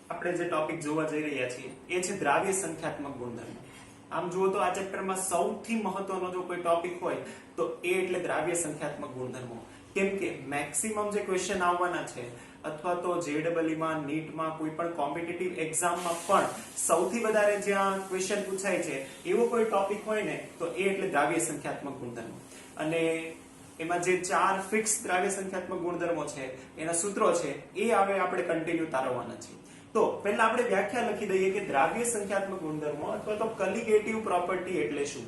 આપણે જે ટોપિક જોવા જઈ રહ્યા છીએ એ છે દ્રાવ્ય સંખ્યાત્મક ગુણધર્મો. આમ જુઓ તો આ ચેપ્ટરમાં સૌથી મહત્વનો જો કોઈ ટોપિક હોય તો એ એટલે દ્રાવ્ય સંખ્યાત્મક ગુણધર્મો. કેમ કે મેક્સિમમ જે ક્વેશ્ચન આવવાના છે અથવા તો JEE માં નીટમાં કોઈ પણ કોમ્પિટિટિવ એક્ઝામમાં પણ સૌથી વધારે જ્યાં ક્વેશ્ચન પૂછાય છે એવો કોઈ ટોપિક હોય ને તો એ એટલે દ્રાવ્ય સંખ્યાત્મક ગુણધર્મો. અને એમાં જે 4 ફિક્સ દ્રાવ્ય સંખ્યાત્મક ગુણધર્મો છે એના સૂત્રો છે એ હવે આપણે કન્ટિન્યુ તારવવાના છે. તો પહેલા આપણે વ્યાખ્યા લખી દઈએ કે દ્રાવ્ય સંખ્યાત્મક ગુણધર્મો અથવા તો કલિગેટિવ પ્રોપર્ટી એટલે શું.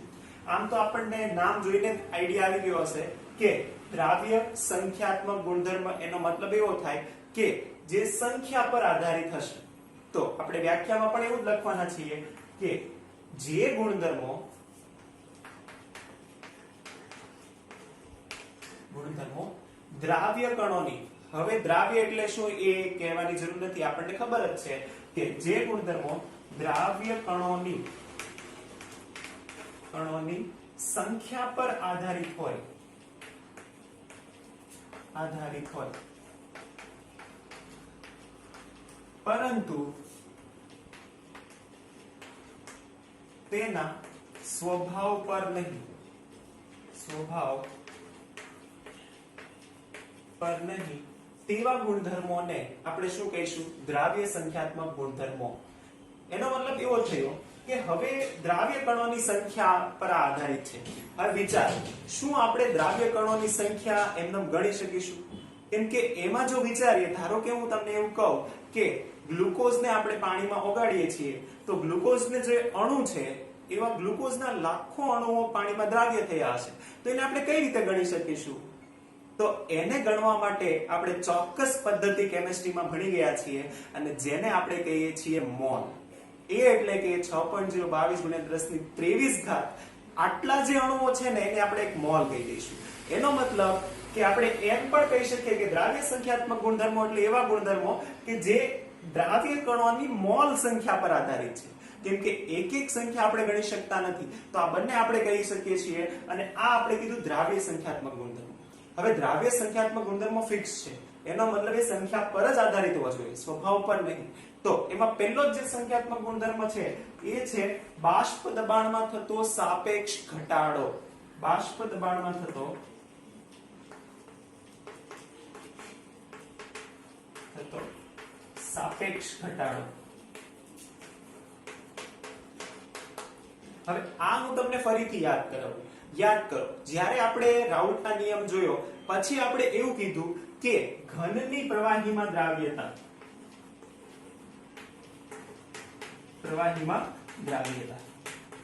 આમ તો આપણને નામ જોઈને આઈડિયા આવી ગયો હશે કે દ્રાવ્ય સંખ્યાત્મક ગુણધર્મ એનો મતલબ એવો થાય કે જે સંખ્યા પર આધારિત હશે. તો આપણે વ્યાખ્યામાં પણ એવું જ લખવાના છીએ કે જે ગુણધર્મો દ્રાવ્ય કણોની, હવે દ્રાવ્ય એટલે શું એ કહેવાની જરૂર નથી, આપણને ખબર જ છે કે જે ગુણધર્મો દ્રાવ્ય કણોની સંખ્યા પર આધારિત હોય પરંતુ તેના સ્વભાવ પર નહીં, તેવા ગુણધર્મોને આપણે શું કહીશું? દ્રાવ્ય સંખ્યાત્મક ગુણધર્મો. એનો મતલબ એવો થયો કે હવે દ્રાવ્ય કણોની સંખ્યા પર આધારિત છે. હવે વિચાર, શું આપણે દ્રાવ્ય કણોની સંખ્યા એમનેમ ગણી શકીશું? કેમ કે એમાં જો વિચારીએ, ધારો કે હું તમને એવું કહું કે ગ્લુકોઝને આપણે પાણીમાં ઓગાળીએ છીએ તો ગ્લુકોઝને જે અણુ છે એવા ગ્લુકોઝના લાખો અણુઓ પાણીમાં દ્રાવ્ય થયા હશે. તો એને આપણે કઈ રીતે ગણી શકીશું? તો એને ગણવા માટે આપણે ચોક્કસ પદ્ધતિ કેમિસ્ટ્રીમાં ભણી ગયા છીએ અને જેને આપણે કહીએ છીએ મોલ. એ એટલે કે 6.022 × 1023 આટલા જે અણુઓ છે ને એને આપણે એક મોલ કહી દઈશું. એનો મતલબ કે આપણે એમ પણ કહી શકીએ કે દ્રાવ્ય સંખ્યાત્મક ગુણધર્મો એટલે એવા ગુણધર્મો કે જે દ્રાવ્ય કણોની મોલ સંખ્યા પર આધારિત છે. કેમ કે એક સંખ્યા આપણે ગણી શકતા નથી, તો આ બંને આપણે કહી શકીએ છીએ અને આ આપણે કીધું દ્રાવ્ય સંખ્યાત્મક ગુણધર્મો. હવે દ્રાવ્ય સંખ્યાત્મક ગુણધર્મો ફિક્સ છે, એનો મતલબ એ સંખ્યા પર જ આધારિત હોવો જોઈએ, સ્વભાવ પર નહીં. તો એમાં પહેલો જ જે સંખ્યાત્મક ગુણધર્મ છે એ છે બાષ્પ દબાણમાં થતો સાપેક્ષ ઘટાડો. બાષ્પ દબાણમાં થતો સાપેક્ષ ઘટાડો. હવે આ હું તમને ફરીથી યાદ કરાવું. યાદ કરો, જ્યારે આપણે રાઉટના નિયમ જોયો પછી આપણે એવું કીધું કે ઘનની પ્રવાહીમાં દ્રાવ્યતા,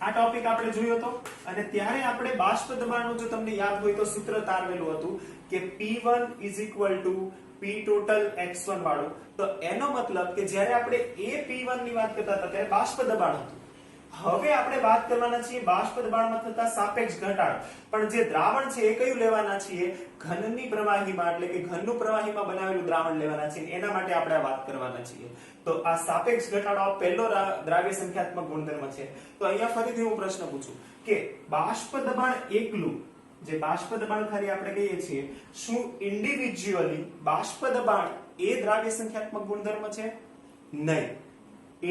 આ ટોપિક આપણે જોયો હતો અને ત્યારે આપણે બાષ્પ દબાણનું, જો તમને યાદ હોય તો સૂત્ર તારવેલું હતું કે P1 P total x1 વાળું. તો એનો મતલબ કે જ્યારે આપણે એ P1 ની વાત કરતા હતા ત્યારે બાષ્પ દબાણ હતું. હવે આપણે વાત કરવાના છીએ બાષ્પ દબાણમાં થતા સાપેક્ષ ઘટાડો. પણ જે દ્રાવણ છે એ કયું લેવાના છીએ? ઘનની પ્રવાહીમાં, એટલે કે ઘનનું પ્રવાહીમાં બનાવેલું દ્રાવણ લેવાના છીએ. એના માટે આપણે વાત કરવાના છીએ. તો આ સાપેક્ષ ઘટાડો પહેલો દ્રાવ્ય સંખ્યાત્મક ગુણધર્મ છે. તો અહીંયા ફરીથી હું પ્રશ્ન પૂછું કે બાષ્પ દબાણ એકલું, જે બાષ્પ દબાણ ખાલી આપણે કહીએ છીએ, શું ઇન્ડિવિડ્યુઅલી બાષ્પ દબાણ એ દ્રાવ્ય સંખ્યાત્મક ગુણધર્મ છે? નહીં.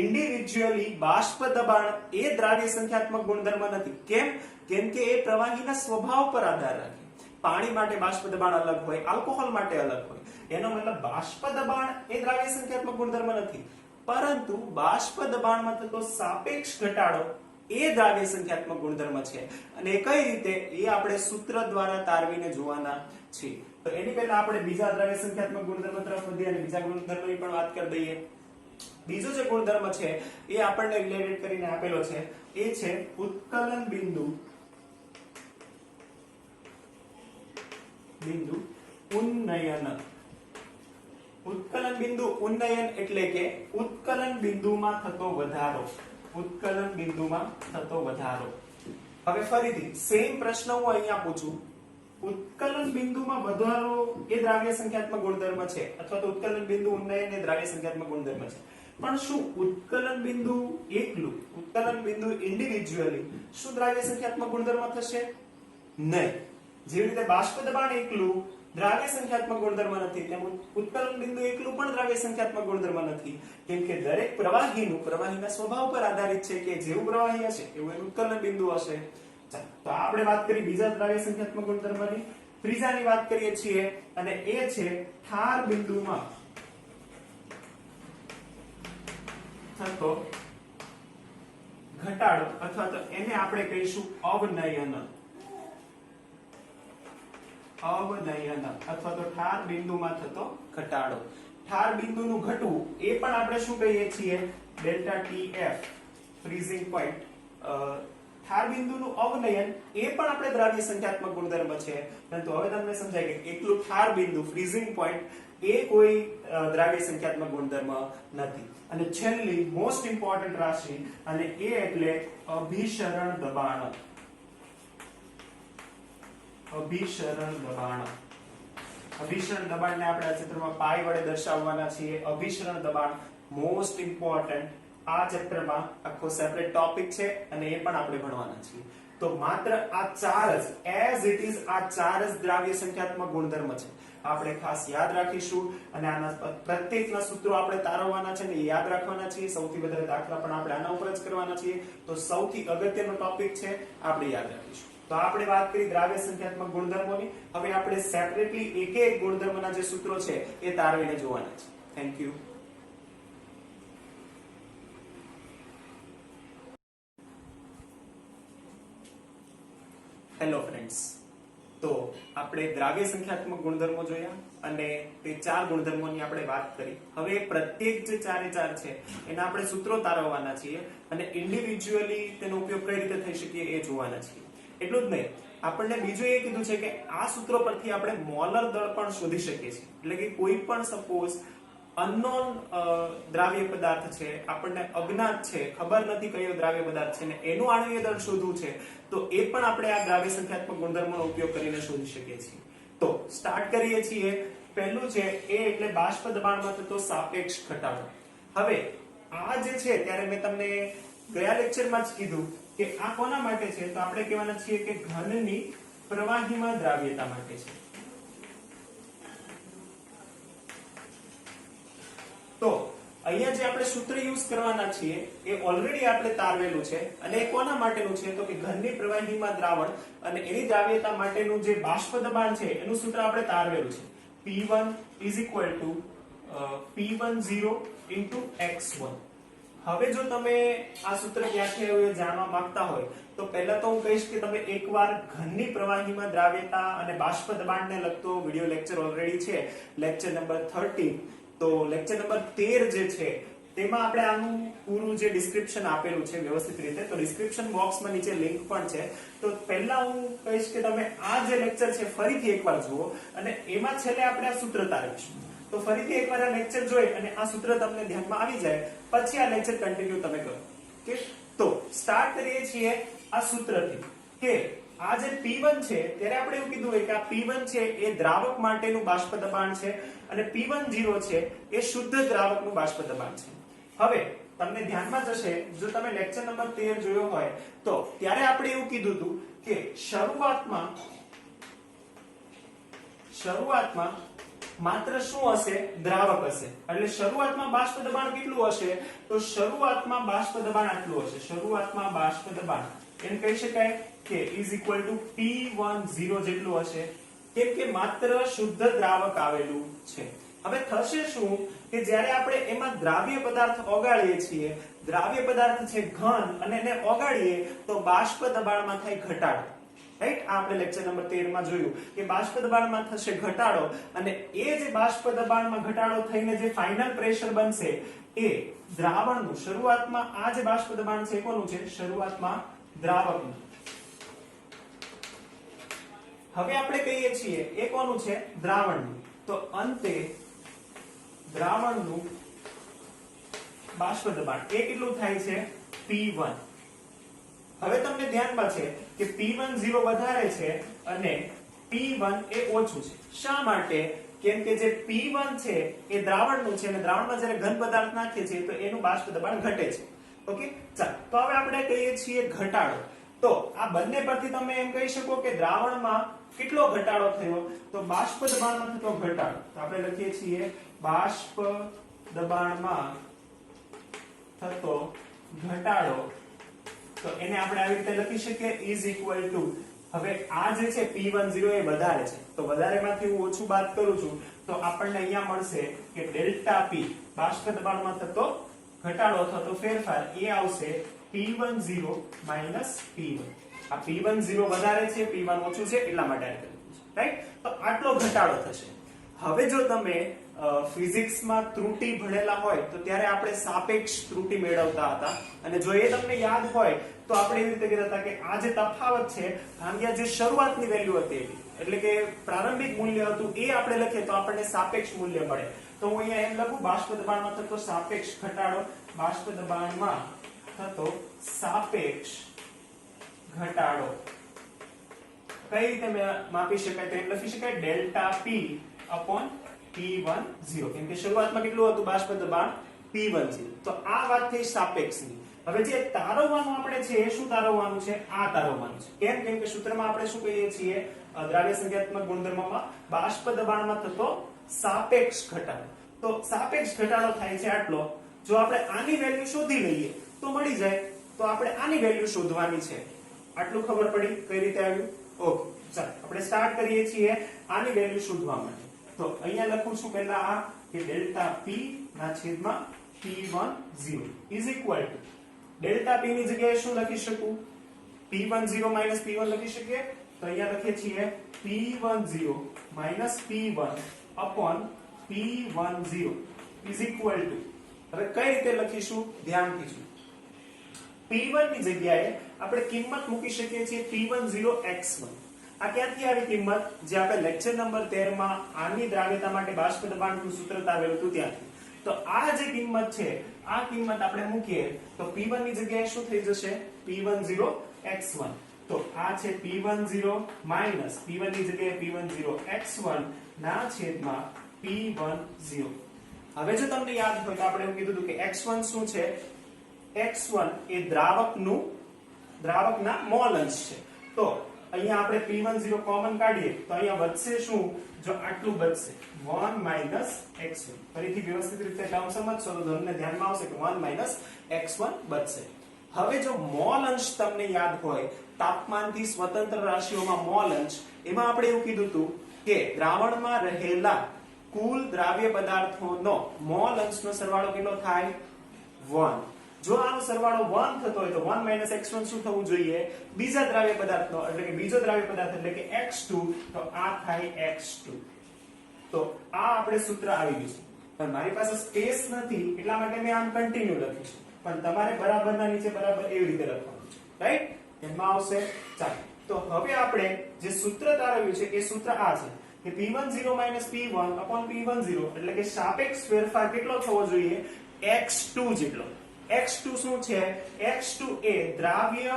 ઇન્ડિવિડ્યુઅલી બાષ્પ દબાણ એ દ્રાવ્ય સંખ્યાત્મક ગુણધર્મ નથી. કેમ? કેમ કે એ પ્રવાહીના સ્વભાવ પર આધાર રાખે. પાણી માટે બાષ્પ દબાણ અલગ હોય, આલ્કોહોલ માટે અલગ હોય. એનો મતલબ બાષ્પ દબાણ એ દ્રાવ્ય સંખ્યાત્મક ગુણધર્મ નથી, પરંતુ બાષ્પ દબાણમાં થતો સાપેક્ષ ઘટાડો એ દ્રાવ્ય સંખ્યાત્મક ગુણધર્મ છે. અને એ કઈ રીતે એ આપણે સૂત્ર દ્વારા તારવીને જોવાના છીએ. તો એની પહેલા આપણે બીજા દ્રાવ્ય સંખ્યાત્મક ગુણધર્મ તરફ વધીએ અને બીજા ગુણધર્મની પણ વાત કરી દઈએ. બીજો જે ગુણધર્મ છે એ આપણને રિલેટેડ કરીને આપેલો છે, એ છે ઉત્કલન બિંદુ ઉન્નયન. ઉત્કલન બિંદુ ઉન્નયન એટલે કે ઉત્કલન બિંદુમાં થતો વધારો. ઉત્કલન બિંદુમાં થતો વધારો. હવે ફરીથી સેમ પ્રશ્ન હું અહીંયા પૂછું. ઉત્કલન બિંદુમાં વધારો એ દ્રાવ્ય સંખ્યાત્મક ગુણધર્મ છે અથવા તો ઉત્કલન બિંદુ ઉન્નયન એ દ્રાવ્ય સંખ્યાત્મક ગુણધર્મ છે. પણ શું ઉત્કલન બિંદુ એકલું, ઉત્કલન બિંદુ ઇન્ડિવિડ્યુઅલી શું દ્રાવ્ય સંખ્યાત્મક ગુણધર્મ થશે? નહીં. જેવી રીતે બાષ્પ દબાણ એકલું દ્રાવ્ય સંખ્યાત્મક ગુણધર્મ નથી, તેમ ઉત્કલન બિંદુ એકલું પણ દ્રાવ્ય સંખ્યાત્મક ગુણધર્મ નથી, કેમ કે દરેક પ્રવાહીના સ્વભાવ પર આધારિત છે કે જેવું પ્રવાહી હશે એવું એનું ઉત્કલન બિંદુ હશે. ચાલો, તો આપણે વાત કરી બીજા દ્રાવ્ય સંખ્યાત્મક ગુણધર્મની. ત્રીજાની વાત કરીએ છીએ અને એ છે ઠાર બિંદુમાં થતો ઘટાડો અથવા તો એને આપણે કહીશું અવનયન અથવા તો ઠાર બિંદુમાં થતો ઘટાડો. ઠાર બિંદુનું ઘટવું એ પણ આપણે શું કહીએ છીએ? Delta TF freezing point. ઠાર બિંદુનું અવનયન એ પણ આપણે દ્રાવ્ય સંખ્યાત્મક ગુણધર્મ છે, પરંતુ હવે તમને સમજાય કે એકલું ઠાર બિંદુ ફ્રીઝિંગ પોઈન્ટ એ કોઈ દ્રાવ્ય સંખ્યાત્મક ગુણધર્મ નથી. અને છેલ્લી મોસ્ટ ઇમ્પોર્ટન્ટ રાશિ અને એ એટલે અભિસરણ દબાણ. અભિસરણ દબાણને આપણે આ ચિત્રમાં પાઈ વડે દર્શાવવાના છીએ. અભિસરણ દબાણ મોસ્ટ ઇમ્પોર્ટન્ટ. આ ચેપ્ટરમાં આખો સેપરેટ ટોપિક છે અને એ પણ આપણે ભણવાના છીએ. તો માત્ર આ ચાર જ એઝ ઇટ ઇઝ આ ચાર જ દ્રાવ્ય સંખ્યાત્મક ગુણધર્મ છે. આપણે ખાસ યાદ રાખીશું અને આના પ્રત્યેકના સૂત્રો આપણે તારવવાના છે ને યાદ રાખવાના છીએ. સૌથી વધારે દાખલા પણ આપણે આના ઉપર જ કરવાના છીએ. તો સૌથી અગત્યનો ટોપિક છે, આપણે યાદ રાખીશું. તો આપણે વાત કરી દ્રાવ્ય સંખ્યાત્મક ગુણધર્મોની. હવે આપણે સેપરેટલી એક એક ગુણધર્મના જે સૂત્રો છે એ તારવીને જોવાના છે. Thank you. હેલો ફ્રેન્ડ્સ, તો આપણે દ્રાવ્ય સંખ્યાત્મક ગુણધર્મો જોયા અને તે ચાર ગુણધર્મોની આપણે વાત કરી. હવે પ્રત્યેક જે ચારે ચાર છે એના આપણે સૂત્રો તારવવાના છીએ અને ઇન્ડિવિડ્યુઅલી તેનો ઉપયોગ કઈ રીતે થઈ શકે એ જોવાના છીએ. એટલું જ નહીં, આપણને બીજું એ કીધું છે કે આ સૂત્રો પરથી આપણે મોલર દળ પણ શોધી શકીએ છીએ. એટલે કે કોઈ પણ સપોઝ અનનોન દ્રાવ્ય પદાર્થ છે, આપણને અજ્ઞાત છે, ખબર નથી કયો દ્રાવ્ય પદાર્થ છે ને એનું આણ્વીય દળ શોધવું છે, તો એ પણ આપણે આ દ્રાવ્ય સંખ્યાત્મક ગુણધર્મોનો ઉપયોગ કરીને શોધી શકીએ છીએ. તો સ્ટાર્ટ કરીએ છીએ. પહેલું છે એ એટલે બાષ્પ દબાણમાં થતો સાપેક્ષ ઘટાડો. હવે આ જે છે ત્યારે મેં તમને ગયા લેક્ચરમાં જ કીધું કે આ કોના માટે છે? તો આપણે કહેવાના છીએ કે ઘનની પ્રવાહીમાં દ્રાવ્યતા માટે છે. તો અહીંયા જે આપણે સૂત્ર યુઝ કરવાના છીએ એ ઓલરેડી આપણે તારવેલું છે અને એ કોના માટેનું છે? તો કે ઘનની પ્રવાહીમાં દ્રાવણ અને એની દ્રાવ્યતા માટેનું જે બાષ્પ દબાણ છે એનું સૂત્ર આપણે તારવેલું છે. P1 P10 x1. હવે જો તમે આ સૂત્ર ક્યાંથી આવ્યું એ જાણવા માંગતા હોય તો પહેલા તો હું કહીશ કે તમે એકવાર ઘનની પ્રવાહીમાં દ્રાવ્યતા અને બાષ્પ દબાણને લગતો વિડિયો લેક્ચર ઓલરેડી છે, લેક્ચર નંબર 13. તો લેક્ચર નંબર 13 જે છે તેમાં આપણે આનું પૂરું જે ડિસ્ક્રિપ્શન આપેલું છે વ્યવસ્થિત રીતે, તો ડિસ્ક્રિપ્શન બોક્સમાં નીચે લિંક પણ છે. તો પહેલા હું કહીશ કે તમે આ જે લેક્ચર છે ફરીથી એકવાર જુઓ અને એમાં છેલ્લે આપણે આ સૂત્ર તારવીશું. તો ફરીથી એકવાર આ લેક્ચર જોઈ અને આ સૂત્ર તમને ધ્યાનમાં આવી જાય પછી આ લેક્ચર કન્ટિન્યુ તમે કરો. ઓકે, તો સ્ટાર્ટ કરીએ છીએ આ સૂત્રથી કે આ જે P1 છે ત્યારે આપણે એવું કીધું હોય કે આ P1 છે એ દ્રાવક માટેનું બાષ્પ દબાણ છે અને P10 છે એ શુદ્ધ દ્રાવકનું બાષ્પ દબાણ છે. હવે તમને ધ્યાનમાં જશે, જો તમે લેક્ચર નંબર 13 જોયો હોય તો ત્યારે આપણે એવું કીધું હતું કે શરૂઆતમાં માત્ર શું હશે? દ્રાવક હશે. એટલે શરૂઆતમાં બાષ્પ દબાણ કેટલું હશે? તો શરૂઆતમાં બાષ્પ દબાણ આટલું હશે. શરૂઆતમાં બાષ્પ દબાણ એને કહી શકાય કે is equal to P10 જેટલું હશે, કેમ કે માત્ર શુદ્ધ દ્રાવક આવેલું છે. હવે થશે શું કે જ્યારે આપણે એમાં દ્રાવ્ય પદાર્થ ઓગાળીએ છીએ, દ્રાવ્ય પદાર્થ છે ઘન અને એને ઓગાળીએ તો બાષ્પ દબાણમાં થાય ઘટાડો. રાઈટ, આ આપણે લેક્ચર નંબર 13 માં જોયું કે બાષ્પ દબાણમાં થશે ઘટાડો અને એ જે બાષ્પ દબાણમાં ઘટાડો થઈને જે ફાઇનલ પ્રેશર બનશે એ દ્રાવણનું, શરૂઆતમાં આ જે બાષ્પ દબાણ છે કોનું છે? શરૂઆતમાં દ્રાવકનું. હવે આપણે કહીએ છીએ એ કોનું છે? દ્રાવણનું. તો અંતે દ્રાવણનું બાષ્પ દબાણ એ કેટલું થાય છે? P1. હવે તમને ધ્યાનમાં છે કે P10 વધારે છે અને P1 એ ઓછું છે. શા માટે? કેમ કે જે P1 છે એ દ્રાવણનું છે અને દ્રાવણમાં જ્યારે ઘન પદાર્થ નાખીએ છીએ તો એનું બાષ્પ દબાણ ઘટે છે. ઓકે, ચાલો તો હવે આપણે કહીએ છીએ ઘટાડો. તો આ બંને પરથી તમે એમ કહી શકો કે દ્રાવણમાં કેટલો ઘટાડો થયો, તો બાષ્પ દબાણમાં થતો ઘટાડો, તો આપણે લખીએ છીએ બાષ્પ દબાણમાં થતો ઘટાડો, તો એને આપણે આવી રીતે લખી શકીએ ઇઝ ઇક્વલ ટુ, હવે આ જે છે P10 એ વધારે છે, તો વધારેમાંથી હું ઓછું બાદ કરું છું, તો આપણને અહીંયા મળશે કે ડેલ્ટા P બાષ્પ દબાણમાં થતો ઘટાડો થતો ફેરફાર એ આવશે P10 P1. આ P10 વધારે છે, P1 ઓછું છે, એટલા માટે આ કર્યું છે, રાઈટ? તો આટલો ઘટાડો થશે. હવે જો તમે ફિઝિક્સમાં ત્રુટિ ભણેલા હોય તો ત્યારે આપણે સાપેક્ષ ત્રુટિ મેળવતા હતા, અને જો એ તમને યાદ હોય તો આપણે એવી રીતે કહેતા હતા કે આ જે તફાવત છે ભાગ્યા જે શરૂઆતની વેલ્યુ હતી એટલે કે પ્રારંભિક મૂલ્ય હતું એ આપણે લખીએ તો આપણને સાપેક્ષ મૂલ્ય મળે. તો હું અહીંયા એમ લખું બાષ્પ દબાણમાં થતો સાપેક્ષ ઘટાડો, બાષ્પ દબાણમાં થતો સાપેક્ષ ઘટાડો કઈ રીતે માપી શકાય, તો એમ લખી શકાય ડેલ્ટા P અપોન P10, કેમ કે શરૂઆતમાં કેટલું હતું બાષ્પ દબાણ P10. તો આ વાત થઈ સાપેક્ષની. હવે જે તારવવાનું આપણે છે એ શું તારવવાનું છે, આ તારવવાનું છે. કેમ કે સૂત્રમાં આપણે શું કહીએ છીએ, દ્રાવ્ય સંખ્યાત્મક ગુણધર્મમાં બાષ્પ દબાણમાં થતો સાપેક્ષ ઘટાડો. તો સાપેક્ષ ઘટાડો થાય છે આટલો. જો આપણે આની વેલ્યુ શોધી લઈએ તો મળી જાય, તો આપણે આની વેલ્યુ શોધવાની છે. આટલું ખબર પડી કઈ રીતે આવ્યું? ઓકે, ચાલો આપણે સ્ટાર્ટ કરીએ છીએ આની વેલ્યુ શોધવા માટે. તો અહીંયા લખું છું પહેલા આ કે ડેલ્ટા P ના છેદમાં P10 is equal to delta P ની જગ્યાએ શું લખી શકું, P10 માઈનસ P1 લખી શકીએ. તો અહીંયા લખીએ છીએ P10 minus P1 upon P10 is equal to, હવે કઈ રીતે લખીશું ધ્યાનથી જો, P1 ની જગ્યાએ આપણે કિંમત મૂકી શકીએ છીએ P10 x1. આ ક્યાંથી આવી કિંમત, જે આપણે લેક્ચર નંબર 13 માં આની દ્રાવ્યતા માટે બાષ્પ દબાણનું સૂત્ર તારવેલું હતું ત્યાંથી. તો આ જે કિંમત છે આ કિંમત આપણે મૂકીએ તો P1 ની જગ્યાએ શું થઈ જશે, P10 x1. તો આ છે P10 માઈનસ P1 ની જગ્યાએ P10 x1 ના છેદમાં P10. હવે જો તમને યાદ હોય તો આપણે એવું કીધું હતું કે x1 શું છે, x1 એ દ્રાવકના મોલ અંશ છે. તો અહીંયા આપણે P10 કોમન કાઢીએ તો અહીંયા વધશે શું, જો આટલું બચશે 1 માઈનસ x1. ફરીથી વ્યવસ્થિત રીતે ટર્મ સમજશો તો તમને ધ્યાનમાં આવશે કે 1 માઈનસ x1 બચશે. હવે જો મોલ અંશ તમને યાદ હોય, તાપમાનથી સ્વતંત્ર રાશિઓમાં મોલ અંશ, એમાં આપણે એવું કીધું હતું કે દ્રાવણમાં રહેલા કુલ દ્રાવ્ય પદાર્થોનો મોલ અંશનો સરવાળો કેટલો થાય, 1. જો આનો સરવાળો 1 થતો હોય તો 1 માઈનસ x1 શું થવું જોઈએ, બીજા દ્રાવ્ય પદાર્થનો, એટલે કે બીજો દ્રાવ્ય પદાર્થ એટલે કે x2, તો આ થાય x2. તો આ આપણે સૂત્ર આવી ગયું છે. પણ મારી પાસે સ્પેસ નથી એટલા માટે મેં આમ કન્ટિન્યુ લખ્યું છે, પણ તમારે બરાબરના નીચે બરાબર એવી રીતે લખવાનું છે, રાઈટ? એમાં આવશે. ચાલો તો હવે આપણે જે સૂત્ર તારવ્યું છે એ સૂત્ર આ છે કે P10 minus P1 upon P10, એટલે કે સાપેક્ષ ફેરફાર કેટલો થવો જોઈએ, x2 જેટલો. x2 શું છે, x2 એ દ્રાવ્ય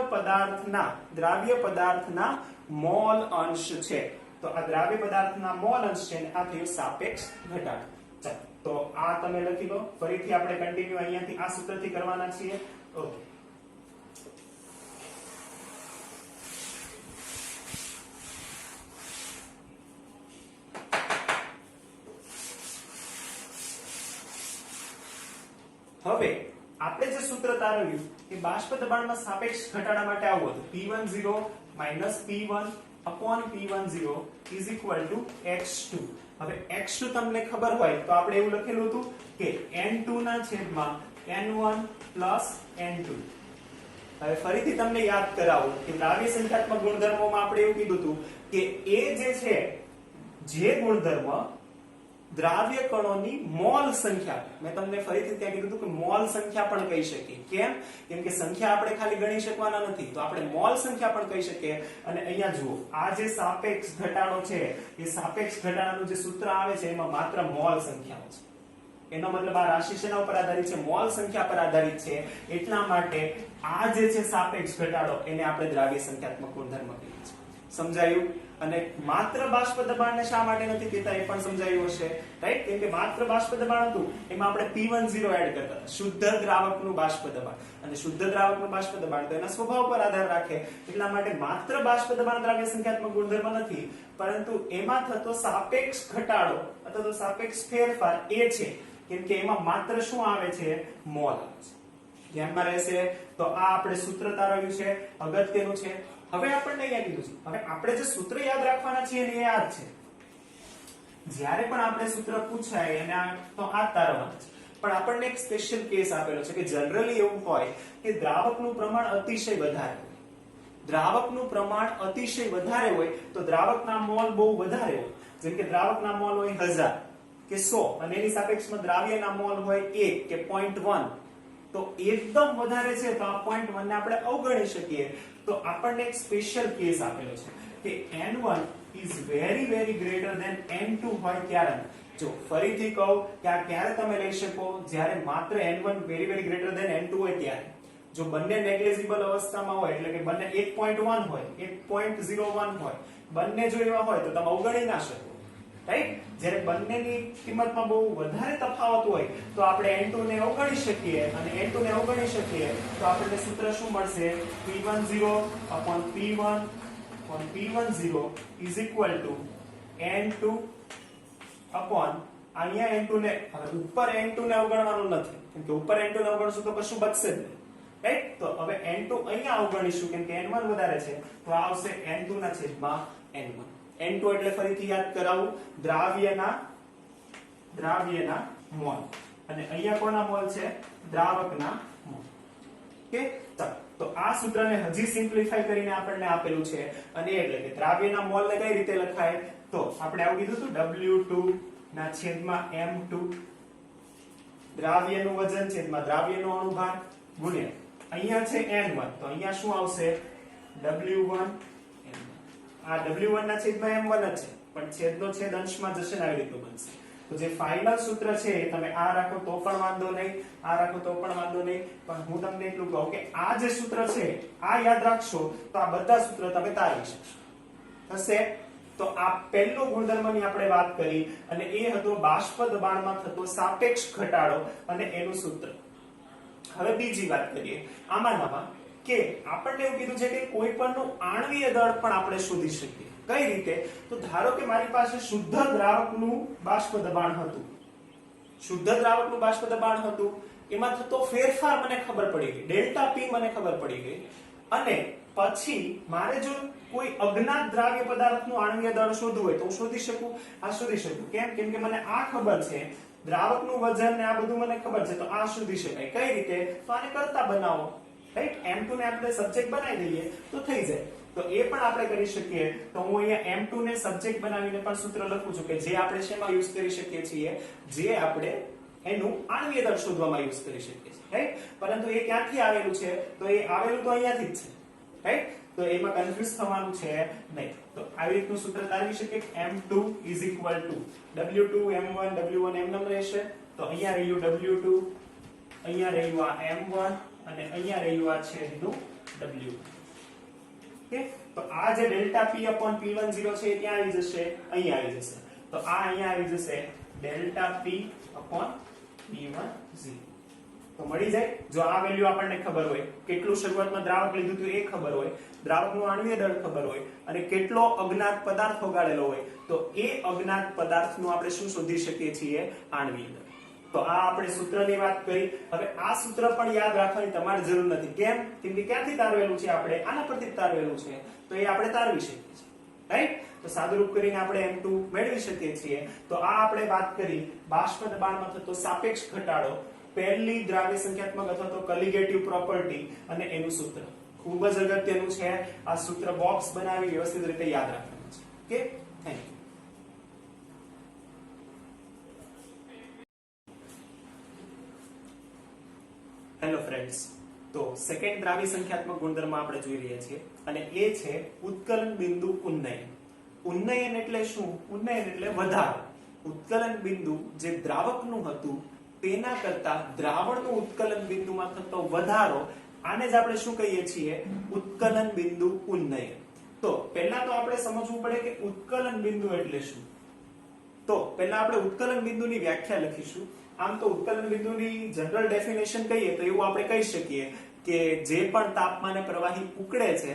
પદાર્થના મોલ અંશ છે. તો આ દ્રાવ્ય પદાર્થના મોલ અંશ છે અને આ થયો સાપેક્ષ ઘટાડો. ચાલો તો આ તમે લખી લો. ફરીથી આપણે કન્ટિન્યુ અહીંયાથી આ સૂત્રથી કરવાના છીએ. ઓકે, હવે આપણે જે સૂત્ર તારવ્યું એ બાષ્પ દબાણમાં સાપેક્ષ ઘટાડા માટે આવું હતું, P10 minus P1 upon P10 is equal to x2. હવે x2 તમને ખબર હોય તો આપણે એવું લખેલું હતું કે n2 ના છેદમાં n1 પ્લસ n2. હવે ફરીથી તમને યાદ કરાવું કે દ્રાવ્ય સંખ્યાત્મક ગુણધર્મોમાં આપણે એવું કીધું હતું કે એ જે છે, જે ગુણધર્મ દ્રાવ્ય કણોની મોલ સંખ્યા, મેં તમને ફરીથી ત્યાં કીધું હતું કે મોલ સંખ્યા પણ કહી શકીએ. કેમ કે સંખ્યા આપણે ખાલી ગણી શકવાના નથી, તો આપણે મોલ સંખ્યા પણ કહી શકીએ. અને અહીંયા જુઓ, આ જે સાપેક્ષ ઘટાડો છે એ સાપેક્ષ ઘટાડાનું જે સૂત્ર આવે છે એમાં માત્ર મોલ સંખ્યાઓ છે. એનો મતલબ આ રાશિ શેના ઉપર આધારિત છે, મોલ સંખ્યા પર આધારિત છે. એટલા માટે આ જે છે સાપેક્ષ ઘટાડો એને આપણે દ્રાવ્ય સંખ્યાત્મક ગુણધર્મ કહીએ છીએ. સમજાયું? અને માત્ર બાષ્પ દબાણને શા માટે નથી કહેતા એ પણ સમજાયું હશે, રાઈટ? કેમ કે માત્ર બાષ્પ દબાણ હતું એમાં આપણે P10 એડ કરતા હતા, શુદ્ધ દ્રાવકનું બાષ્પ દબાણ. અને શુદ્ધ દ્રાવકનું બાષ્પ દબાણ તો એના સ્વભાવ પર આધાર રાખે, એટલા માટે માત્ર બાષ્પ દબાણ દ્રાવ્ય સંખ્યાત્મક ગુણધર્મ નથી, પરંતુ એમાં થતો સાપેક્ષ ઘટાડો અથવા તો સાપેક્ષ ફેરફાર એ છે, કેમ કે એમાં માત્ર શું આવે છે? મોલ આવે છે. ધ્યાનમાં રહેશે. તો આ આપણે સૂત્ર તારવ્યું છે, અગત્યનું છે. હવે આપણને અહીંયા કીધું છે, હવે આપણે જે સૂત્ર યાદ રાખવાના છે એ યાદ છે. જ્યારે પણ આપણે સૂત્ર પૂછાય અને તો આ તારવવાનું છે. પણ આપણને એક સ્પેશિયલ કેસ આપેલો છે કે જનરલી એવું હોય કે દ્રાવકનું પ્રમાણ અતિશય વધારે હોય. દ્રાવકનું પ્રમાણ અતિશય વધારે હોય તો દ્રાવકના મોલ બહુ વધારે હોય. જેમ કે દ્રાવકના મોલ હોય 1000 કે 100 અને એની સાપેક્ષમાં દ્રાવ્યના મોલ હોય 1 કે 0.1, તો એકદમ વધારે છે તો આ 0.1 ને આપણે અવગણી શકીએ. તો આપણને એક સ્પેશિયલ કેસ આપેલો છે કે n1 is very very greater than n2 હોય ત્યારે. જો ફરીથી કહું કે આ ક્યારે તમે લઈ શકો? જ્યારે માત્ર n1 very very greater than n2 હોય ત્યારે. જો બંને નેગ્લિજિબલ અવસ્થામાં હોય, એટલે કે બંને 1.1 હોય, 1.01 હોય, બંને જો એવા હોય તો તમે અવગણી ના શકો, રાઈટ? જ્યારે બંનેની કિંમતમાં બહુ વધારે તફાવત હોય તો આપણે n2 ને અવગણી શકીએ, અને n2 ને અવગણી શકીએ તો આપણને સૂત્ર શું મળશે? P10 upon P1 upon P10 is equal to n2 upon અહીંયા n2 ને, હવે ઉપર n2 ને અવગણવાનું નથી, કેમ કે ઉપર n2 ને અવગણશું તો કશું બચશે જ નહીં, રાઈટ? તો હવે n2 અહીંયા અવગણીશું કેમ કે n1 વધારે છે, તો આ આવશે n2 ના છેદમાં n1. n2 એટલે ફરીથી યાદ કરાવું, દ્રાવ્યના મોલ, અને અહીંયા કોના મોલ છે? દ્રાવકના મોલ. ઓકે, તો આ સૂત્રને હજી સિમ્પ્લિફાઈ કરીને આપણને આપેલું છે, અને એટલે કે દ્રાવ્યના મોલને કઈ રીતે લખાય? તો આપણે આવું કીધું હતું W2 ના છેદમાં M2, દ્રાવ્યનું વજન છેદમાં દ્રાવ્યનો અણુભાર ગુણ્યા અહીંયા છે N1, તો અહીંયા શું આવશે? W1 આ W1 ના છેદમાં M1 જ છે, પણ છેદનો છેદ અંશમાં જશે ને આવી રીતનું બનશે. તો જે ફાઇનલ સૂત્ર છે તમે આ રાખો તો પણ વાંધો નહીં, આ રાખો તો પણ વાંધો નહીં, પણ હું તમને એટલું કહું કે આ જે સૂત્ર છે આ યાદ રાખશો તો આ બધા સૂત્ર તમે તારી શકશો. થશે? તો આ પહેલો ગુણધર્મની આપણે વાત કરી, અને એ હતો બાષ્પ દબાણમાં થતો સાપેક્ષ ઘટાડો અને એનું સૂત્ર. હવે બીજી વાત કરીએ આમાં કે આપણને એવું કીધું છે કે કોઈ પણનું આણ્વીય દળ પણ આપણે શોધી શકીએ. કઈ રીતે? તો ધારો કે મારી પાસે શુદ્ધ દ્રાવકનું બાષ્પ દબાણ હતું, શુદ્ધ દ્રાવકનું બાષ્પ દબાણ હતું, એમાં થતો ફેરફાર મને ખબર પડી ગઈ, ડેલ્ટા P મને ખબર પડી ગઈ, અને પછી મારે જો કોઈ અજ્ઞાત દ્રાવ્ય પદાર્થનું આણ્વીય દળ શોધવું હોય તો હું શોધી શકું? આ શોધી શકું. કેમ? કેમ કે મને આ ખબર છે, દ્રાવકનું વજન ને આ બધું મને ખબર છે, તો આ શોધી શકાય. કઈ રીતે? તો આને કરતા બનાવો, રાઈટ? M2 ને આપણે સબ્જેક્ટ બનાવી દઈએ તો થઈ જાય. તો એ પણ આપણે કરી શકીએ. તો હું અહીંયા M2 ને સબ્જેક્ટ બનાવીને પણ સૂત્ર લખું છું કે જે આપણે શેમાં યુઝ કરી શકીએ છીએ? જે આપણે એનું આણ્વીય દળ શોધવામાં યુઝ કરી શકીએ છીએ, રાઈટ? પરંતુ એ ક્યાંથી આવેલું છે? તો એ આવેલું તો અહીંયાથી જ છે, રાઈટ? તો એમાં કન્ફ્યુઝ થવાનું છે નહીં. તો આવી રીતનું સૂત્ર તારવી શકીએ. M2 is equal to W2 M1 W1 એમ રહેશે. તો અહીંયા રહ્યું W2, અહીંયા રહ્યું આ M1, અને અહીંયા રહ્યું આ છેદનું W. ઓકે, તો આ જે ડેલ્ટા P upon P10 છે એ ક્યાં આવી જશે? અહીંયા આવી જશે. તો આ અહીંયા આવી જશે ડેલ્ટા P upon P10. તો મળી જાય. જો આ વેલ્યુ આપણને ખબર હોય, કેટલું શરૂઆતમાં દ્રાવક લીધું હતું એ ખબર હોય, દ્રાવકનું આણ્વીય દળ ખબર હોય, અને કેટલો અજ્ઞાત પદાર્થ ઓગાળેલો હોય, તો એ અજ્ઞાત પદાર્થનું આપણે શું શોધી શકીએ છીએ? આણ્વીય દળ. તો આ આપણે સૂત્રની વાત કરી. હવે આ સૂત્ર પણ યાદ રાખવાની તમારે જરૂર નથી. કેમ? કેમ કે ક્યાંથી તારવેલું છે? આપણે આના પરથી તારવેલું છે, તો એ આપણે તારવી શકીએ છીએ, રાઈટ? તો સાદુરૂપ કરીને આપણે M2 મેળવી શકીએ છીએ. તો આ આપણે વાત કરી બાષ્પ દબાણમાં થતો સાપેક્ષ ઘટાડો, પહેલી દ્રાવ્ય સંખ્યાત્મક અથવા તો કલિગેટિવ પ્રોપર્ટી, અને એનું સૂત્ર ખૂબ જ અગત્યનું છે. આ સૂત્ર બોક્સ બનાવી વ્યવસ્થિત રીતે યાદ રાખવાનું છે. Okay, thank you. Hello friends, તો સેકન્ડ દ્રાવ્ય સંખ્યાત્મક ગુણધર્મ આપણે જોઈ રહ્યા છીએ, અને એ છે ઉત્કલન બિંદુ ઉન્નયન. ઉન્નયન એટલે શું? ઉન્નયન એટલે વધારો. ઉત્કલન બિંદુ જે દ્રાવકનું હતું તેના કરતા દ્રાવણનું ઉત્કલન બિંદુમાં થતો વધારો, આને જ આપણે શું કહીએ છીએ? ઉત્કલન બિંદુ ઉન્નયન. તો પહેલા તો આપણે સમજવું પડે કે ઉત્કલન બિંદુ એટલે શું. તો પહેલા આપણે ઉત્કલન બિંદુની વ્યાખ્યા લખીશું. આમ તો ઉત્કલન બિંદુની જનરલ ડેફિનેશન કહીએ તો એવું આપણે કહી શકીએ કે જે પણ તાપમાને પ્રવાહી ઉકળે છે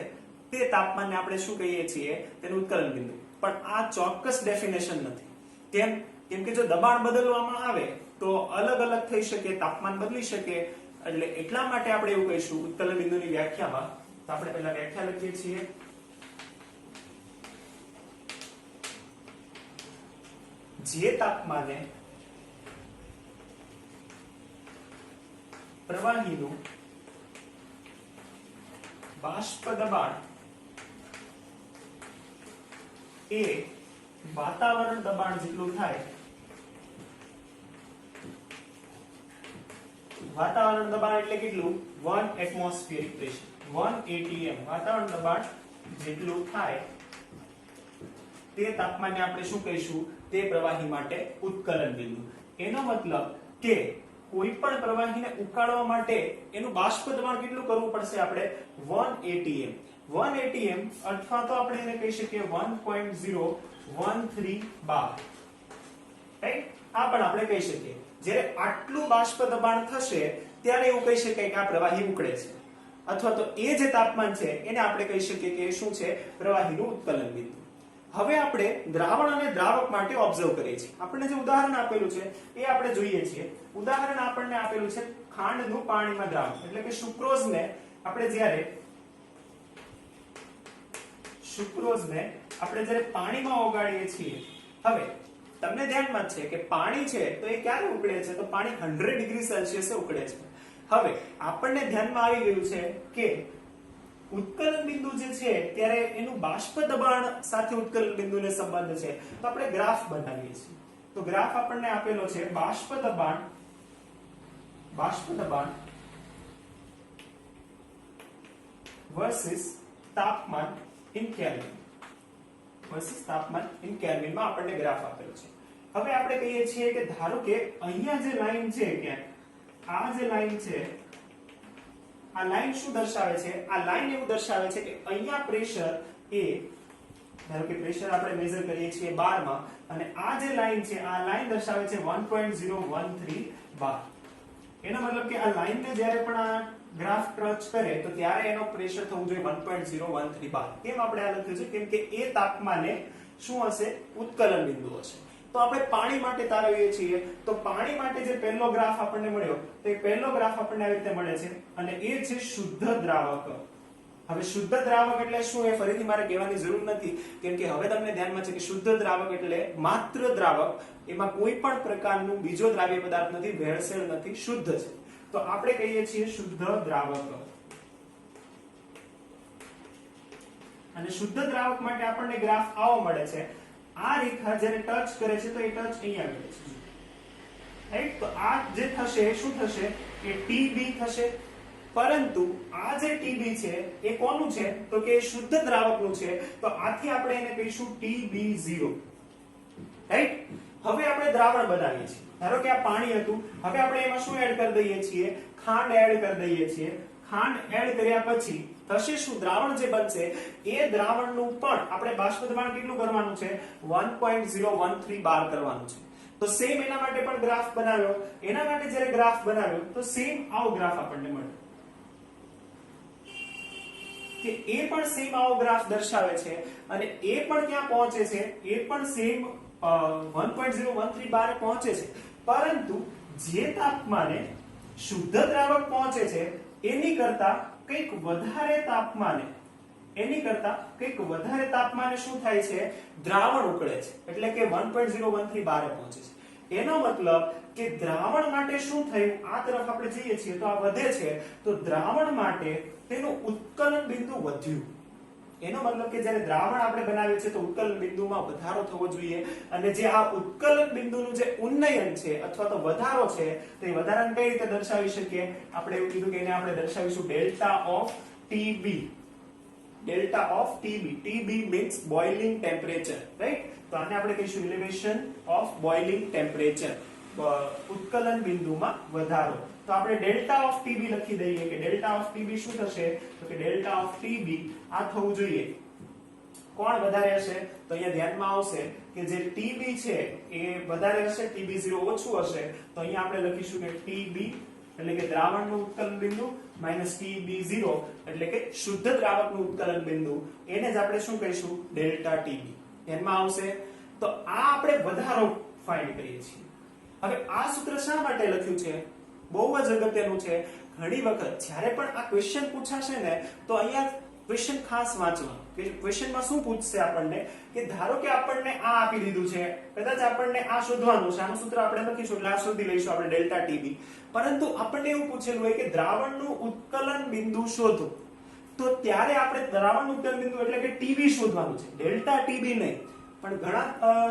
તે તાપમાનને આપણે શું કહીએ છીએ, તેનું ઉત્કલન બિંદુ. પણ આ ચોક્કસ ડેફિનેશન નથી. કેમ કે જો દબાણ બદલવામાં આવે તો અલગ અલગ થઈ શકે, તાપમાન બદલી શકે. એટલે એટલા માટે આપણે એવું કહીશું ઉત્કલન બિંદુની વ્યાખ્યામાં. તો આપણે પહેલા વ્યાખ્યા લખીએ છીએ. જે તાપમાને પ્રવાહીનું બાષ્પ દબાણ એ વાતાવરણ દબાણ જેટલું થાય, વાતાવરણ દબાણ એટલે કેટલું, 1 એટમોસ્ફિયરિક પ્રેશર, 1 atm વાતાવરણ દબાણ જેટલું થાય તે તાપમાનને આપણે શું કહીશું, તે પ્રવાહી માટે ઉત્કલન બિંદુ. એનો મતલબ કે કોઈ પણ પ્રવાહીને ઉકાળવા માટે એનું બાષ્પ દબાણ કેટલું કરવું પડશે, આપણે 1 atm. 1 atm અથવા તો આપણે એને કહી શકીએ 1.013 bar, રાઈટ? આ પણ આપણે કહી શકીએ. જ્યારે આટલું બાષ્પ દબાણ થશે ત્યારે એવું કહી શકાય કે આ પ્રવાહી ઉકળે છે. અથવા તો એ જે તાપમાન છે એને આપણે કહી શકીએ કે શું છે, પ્રવાહીનું ઉત્કલન બિંદુ. હવે આપણે દ્રાવણ અને દ્રાવક માટે ઓબ્ઝર્વ કરીએ છીએ. આપણને જે ઉદાહરણ આપેલું છે એ આપણે જોઈએ છીએ. ઉદાહરણ આપણને આપેલું છે ખાંડનું પાણીમાં દ્રાવણ, એટલે કે સુક્રોઝને આપણે જ્યારે પાણીમાં ઓગાળીએ છીએ. હવે તમને ધ્યાનમાં છે કે પાણી છે તો એ ક્યારે ઉકળે છે, તો પાણી 100 ડિગ્રી સેલ્સિયસે ઉકળે છે. હવે આપણને ધ્યાનમાં આવી ગયું છે કે ઉત્કલન બિંદુ જે છે ત્યારે એનું બાષ્પ દબાણ સાથે ઉત્કલન બિંદુને સંબંધ છે. તો આપણે ગ્રાફ બનાવીએ છીએ. તો ગ્રાફ આપણને આપેલો છે બાષ્પ દબાણ વર્સિસ તાપમાન ઇન કેલ્વિન, માં આપણને ગ્રાફ આપેલો છે. હવે આપણે કહીએ છીએ કે ધારો કે અહીંયા જે લાઈન છે, ક્યાંક આ જે લાઈન છે, આ લાઈન શું દર્શાવે છે, આ લાઈન એવું દર્શાવે છે કે અહીંયા પ્રેશર એ, ધારો કે પ્રેશર આપણે મેઝર કરીએ છીએ બારમાં, અને આ જે લાઈન છે આ લાઈન દર્શાવે છે 1.013 બાર. એનો મતલબ કે આ લાઈનને જ્યારે પણ આ ગ્રાફ ટચ કરે તો ત્યારે એનો પ્રેશર થવું જોઈએ 1.013 બાર. કેમ આપણે આ લખ્યું છે, કેમ કે એ તાપમાને શું હશે, ઉત્કલન બિંદુ હશે. તો આપણે પાણી માટે તારવીએ છીએ. તો પાણી માટે જે પહેલો ગ્રાફ આપણને મળ્યો, તો એ પહેલો ગ્રાફ આપણને આવી રીતે મળે છે, અને એ છે શુદ્ધ દ્રાવક. હવે શુદ્ધ દ્રાવક એટલે શું, એ ફરીથી મારે કહેવાની જરૂર નથી, કેમ કે હવે તમને ધ્યાનમાં છે કે શુદ્ધ દ્રાવક એટલે માત્ર દ્રાવક, એમાં કોઈ પણ પ્રકારનું બીજો દ્રાવ્ય પદાર્થ નથી, ભેળસેળ નથી, શુદ્ધ છે. તો આપણે કહીએ છીએ શુદ્ધ દ્રાવક. અને શુદ્ધ દ્રાવક માટે આપણને ગ્રાફ આવો મળે છે. આ રેખા જ્યારે ટચ કરે છે તો એ ટચ અહીંયા આવે છે, રાઈટ? તો આ જે થશે એ શું થશે, કે TB થશે. પરંતુ આ જે TB છે એ કોનું છે, તો કે શુદ્ધ દ્રાવકનું છે. તો આથી આપણે એને કહીશું TB0, રાઈટ? હવે આપણે દ્રાવણ બનાવીએ છીએ. ધારો કે આ પાણી હતું, હવે આપણે એમાં શું એડ કરી દઈએ છીએ, ખાંડ એડ કરી દઈએ છીએ. ખાંડ એડ કર્યા પછી થશે શું, દ્રાવણ જે બનશે એ દ્રાવણનું પણ આપણે બાષ્પ દબાણ કેટલું કરવાનું છે, 1.013 બાર કરવાનું છે. તો સેમ એના માટે પણ ગ્રાફ બનાવ્યો. એના માટે જ્યારે ગ્રાફ બનાવ્યો તો સેમ આવો ગ્રાફ આપણને મળ્યો, કે એ પણ સેમ આવો ગ્રાફ દર્શાવે છે, અને એ પણ ક્યાં પહોંચે છે, એ પણ સેમ 1.013 બારે પહોંચે છે. પરંતુ જે તાપમાને શુદ્ધ દ્રાવક પહોંચે છે એની કરતા કંઈક વધારે તાપમાને શું થાય છે, દ્રાવણ ઉકળે છે, એટલે કે 1.013 બારે પહોંચે છે. એનો મતલબ કે દ્રાવણ માટે શું થયું, આ તરફ આપણે જઈએ છીએ તો આ વધે છે, તો દ્રાવણ માટે તેનું ઉત્કલન બિંદુ વધ્યું. એનો મતલબ કે જ્યારે દ્રાવણ આપણે બનાવીએ છીએ તો ઉત્કલન બિંદુમાં વધારો થવો જોઈએ, અને જે આ ઉત્કલન બિંદુનું જે ઉન્નયન છે અથવા તો વધારો છે, તો એ વધારાને કઈ રીતે દર્શાવી શકીએ, આપણે એવું કીધું કે એને આપણે દર્શાવીશું delta of TB. TB means boiling temperature, right? તો આને આપણે કહીશું elevation of boiling temperature, ઉત્કલન બિંદુમાં વધારો. તો આપણે ડેલ્ટા ઓફ TB લખી દઈએ કે ડેલ્ટા ઓફ TB શું થશે, તો કે ડેલ્ટા ઓફ TB આ થવું જોઈએ કોણ વધારે હશે? તો અહીંયા ધ્યાનમાં આવશે કે જે TB છે એ વધારે હશે, TB0 ઓછું હશે, તો અહીંયા આપણે લખીશું કે TB એટલે કે દ્રાવણનું ઉત્કલન બિંદુ માઈનસ TB0 એટલે કે શુદ્ધ દ્રાવકનું ઉત્કલન બિંદુ, એને જ આપણે શું કહીશું? Delta TB. ધ્યાનમાં આવશે. તો આ આપણે વધારો ફાઇન્ડ કરીએ છીએ. હવે આ સૂત્ર શા માટે લખ્યું છે? બહુ જ અગત્યનું છે. ઘણી વખત જ્યારે પણ આ ક્વેશ્ચન પૂછાશે ને તો અહીંયા ક્વેશ્ચન ખાસ વાંચવાનું. ક્વેશ્ચનમાં શું પૂછશે આપણને કે ધારો કે આપણને આ આપી દીધું છે, કદાચ આપણને આ શોધવાનું છે, આનું સૂત્ર આપણે લખીશું એટલે આ શોધી લઈશું આપણે ડેલ્ટા TB. પરંતુ આપણને એવું પૂછેલું હોય કે દ્રાવણનું ઉત્કલન બિંદુ શોધો, તો ત્યારે આપણે દ્રાવણનું ઉત્કલન બિંદુ એટલે કે TB શોધવાનું છે, ડેલ્ટા TB નહીં. પણ ઘણા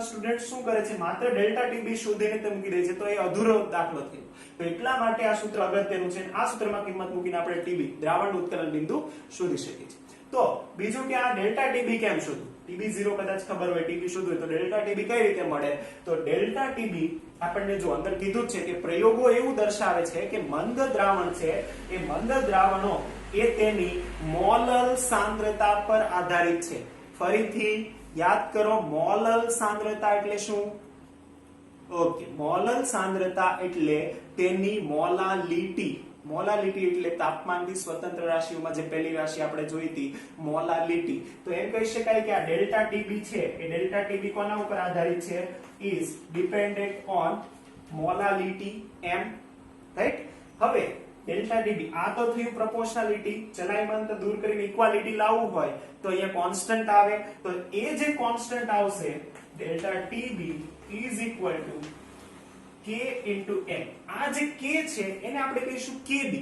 સ્ટુડન્ટ શું કરે છે, માત્ર ડેલ્ટા TB શોધીને તે મૂકી દે છે, તો એ અધૂરો દાખલો થયો. તો એટલા માટે આ સૂત્ર અગત્યનું છે. આ સૂત્રમાં કિંમત મૂકીને આપણે TB દ્રાવણનું ઉત્કલન બિંદુ શોધી શકીએ છીએ. તો બીજું કે આ ડેલ્ટા TB કેમ શોધવું? TB0 કદાચ ખબર હોય, TB શોધવું હોય તો ડેલ્ટા TB કઈ રીતે મળે? તો ડેલ્ટા TB આપણને જો અંદર કીધું છે કે પ્રયોગો એવું દર્શાવે છે કે મંદ દ્રાવણ છે, એ મંદ દ્રાવણો એ તેની મોલર સાંદ્રતા પર આધારિત છે. ફરીથી યાદ કરો, મોલર સાંદ્રતા એટલે શું? ઓકે, મોલર સાંદ્રતા એટલે તેની મોલાલિટી. મોલાલિટી એટલે તાપમાનથી સ્વતંત્ર રાશિઓમાં જે પહેલી રાશિ આપણે જોઈ હતી, મોલાલિટી. તો એમ કહી શકાય કે આ ડેલ્ટા TB છે એ ડેલ્ટા TB કોના ઉપર આધારિત છે? Is dependent on molality m, right? હવે ડેલ્ટા TB આ તો થયું પ્રોપોર્શનાલિટી. ચલાયમાનતા દૂર કરીને ઇક્વાલિટી લાવવું હોય તો અહીંયા કોન્સ્ટન્ટ આવે. તો એ જે કોન્સ્ટન્ટ આવશે delta TB is equal to K into M. આ જે K છે એને આપણે કહીશું KB,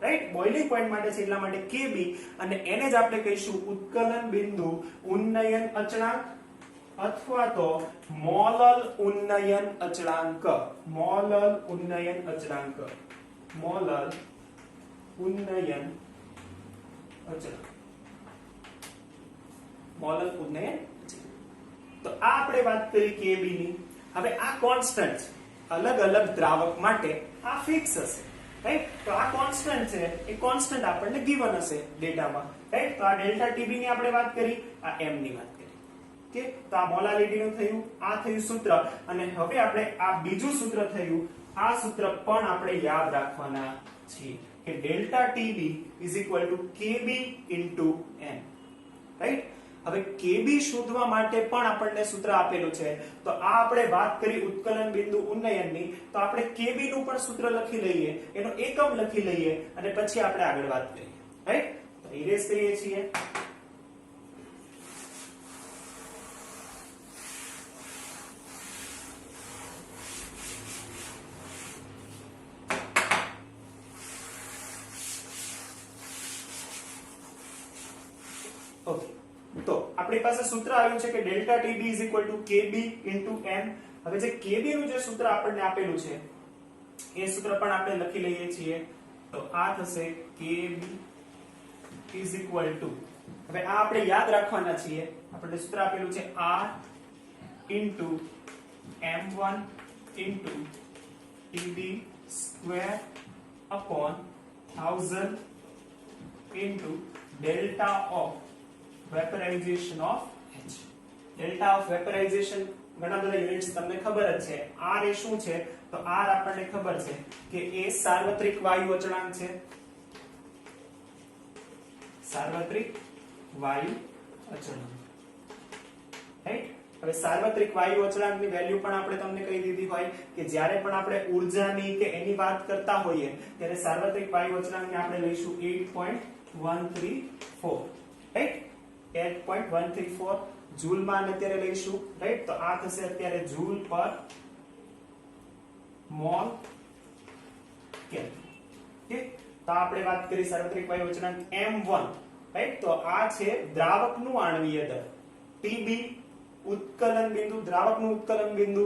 રાઈટ? બોઇલિંગ પોઈન્ટ માટે છે એટલા માટે KB, અને એને જ આપણે કહીશું ઉત્કલન બિંદુ ઉન્નયન અચળાંક અથવા તો મોલલ ઉન્નયન અચળાંક. મોલલ ઉન્નયન અચળાંક. મોલલ ઉન્નયન અચળાંક. મોલલ ઉન્નયન અચળાંક. તો આ આપણે વાત કરી KB ની. હવે આ કોન્સ્ટન્ટ છે, અલગ અલગ દ્રાવક માટે આ ફિક્સ હશે, રાઈટ? તો આ કોન્સ્ટન્ટ છે, એ કોન્સ્ટન્ટ આપણને ગિવન હશે ડેટામાં, રાઈટ? તો આ ડેલ્ટા TB ની આપણે વાત કરી, આ m ની વાત કરી. ઓકે, તો આ મોલાલિટી નું થયું, આ થયું સૂત્ર. અને હવે આપણે આ બીજું સૂત્ર થયું, આ સૂત્ર પણ આપણે યાદ રાખવાના છીએ કે delta TB KB m, right? હવે KB શોધવા માટે પણ આપણને સૂત્ર આપેલું છે. તો આ આપણે વાત કરી ઉત્કલન બિંદુ ઉન્નયનની, તો આપણે KB નું પણ સૂત્ર લખી લઈએ, એનો એકમ લખી લઈએ અને પછી આપણે આગળ વાત કરીએ, રાઈટ? તો ઇરેઝ કરીએ છીએ. ઓકે, તો આપણી પાસે સૂત્ર આવ્યું છે કે ડેલ્ટા TB KB m. હવે જે KB નું જે સૂત્ર આપણને આપેલું છે એ સૂત્ર પણ આપણે લખી લઈએ છીએ. તો આ થશે KB હવે આ આપણે યાદ રાખવાના છીએ. આપણને સૂત્ર આપેલું છે R m1 TB square upon 1000 delta of vaporization of H. delta of vaporization ઘણા બધા યુનિટ્સ તમને ખબર જ છે. R એ શું છે? તો R આપણને ખબર છે કે એ સાર્વત્રિક વાયુ અચળાંક છે. સાર્વત્રિક વાયુ અચળાંક, રાઈટ? હવે સાર્વત્રિક વાયુ અચળાંકની વેલ્યુ પણ આપણે તમને કહી દીધી હોય કે જ્યારે પણ આપણે ઉર્જાની કે એની વાત કરતા હોઈએ ત્યારે સાર્વત્રિક વાયુ અચળાંકને આપણે લઈશું 8.134, રાઈટ? 8.134 જૂલમાં અત્યારે લઈશું, રાઈટ? તો આ થશે અત્યારે જૂલ પર મોલ કેલ્વિન. ઓકે, તો આપણે વાત કરી સાર્વત્રિક વાયુ અચળાંક m1, રાઈટ? તો આ છે દ્રાવકનું આણ્વીય દળ. TB ઉત્કલન બિંદુ, દ્રાવકનું ઉત્કલન બિંદુ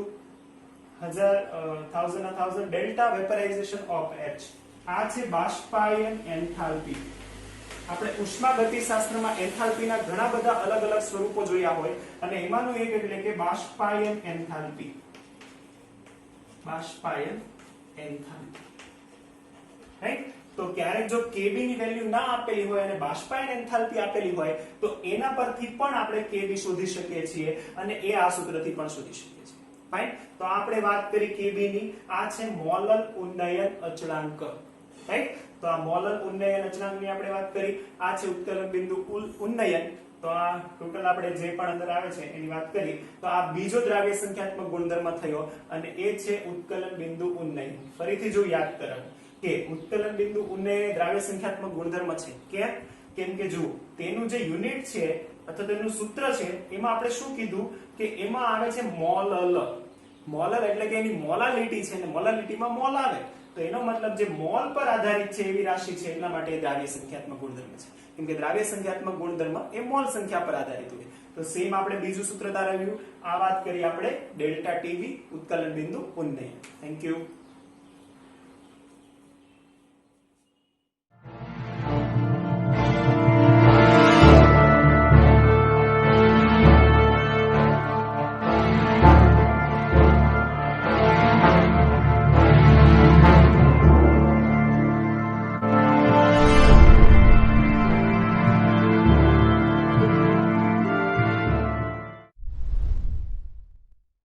1000 ડેલ્ટા વેપરાઇઝેશન ઓફ H. આ છે બાષ્પાયન એન્થાલ્પી. આપણે ઉષ્માગતિશાસ્ત્રમાં એન્થાલ્પીના ઘણા બધા અલગ અલગ સ્વરૂપો જોયા હોય અને એમાંનું એક એટલે કે બાષ્પાયન એન્થાલ્પી. બાષ્પાયન એન્થાલ્પી, રાઈટ? તો ક્યારેક જો Kb ની વેલ્યુ ના આપેલી હોય અને બાષ્પાયન એન્થાલ્પી આપેલી હોય તો એના પરથી પણ આપણે Kb શોધી શકીએ છીએ અને એ આ સૂત્રથી પણ શોધી શકીએ છીએ. ફાઇન. તો આપણે વાત કરી Kb ની. આ છે મોલર ઉન્નયન અચળાંક. રાઈટ. તો આ મોલર ઉન્નયન અચળાંકની આપણે વાત કરી. આ છે ઉત્કલન બિંદુ ઉન્નયન. તો આ ટોટલ આપણે જે પણ અંદર આવે છે એની વાત કરી. તો આ બીજો દ્રાવ્ય સંખ્યાત્મક ગુણધર્મ થયો અને એ છે ઉત્કલન બિંદુ ઉન્નયન. ફરીથી જો યાદ કરાવો કે ઉત્કલન બિંદુ ઉન્નયન દ્રાવ્ય સંખ્યાત્મક ગુણધર્મ છે. કેમ કે જો તેનું જે યુનિટ છે અથવા તેનું સૂત્ર છે એમાં આપણે શું કીધું કે એમાં આવે છે મોલલ. મોલર એટલે કે એની મોલાલિટી છે ને મોલાલિટીમાં મોલ આવે તો એનો મતલબ જે મોલ પર આધારિત છે એવી રાશિ છે એટલા માટે દ્રાવ્ય સંખ્યાત્મક ગુણધર્મ છે. કેમ કે દ્રાવ્ય સંખ્યાત્મક ગુણધર્મ એ મોલ સંખ્યા પર આધારિત હોય. તો સેમ આપણે બીજું સૂત્ર તારવ્યું. આ વાત કરી આપણે ડેલ્ટા ટીવી ઉત્કલન બિંદુ ઉન્નયન. Thank you.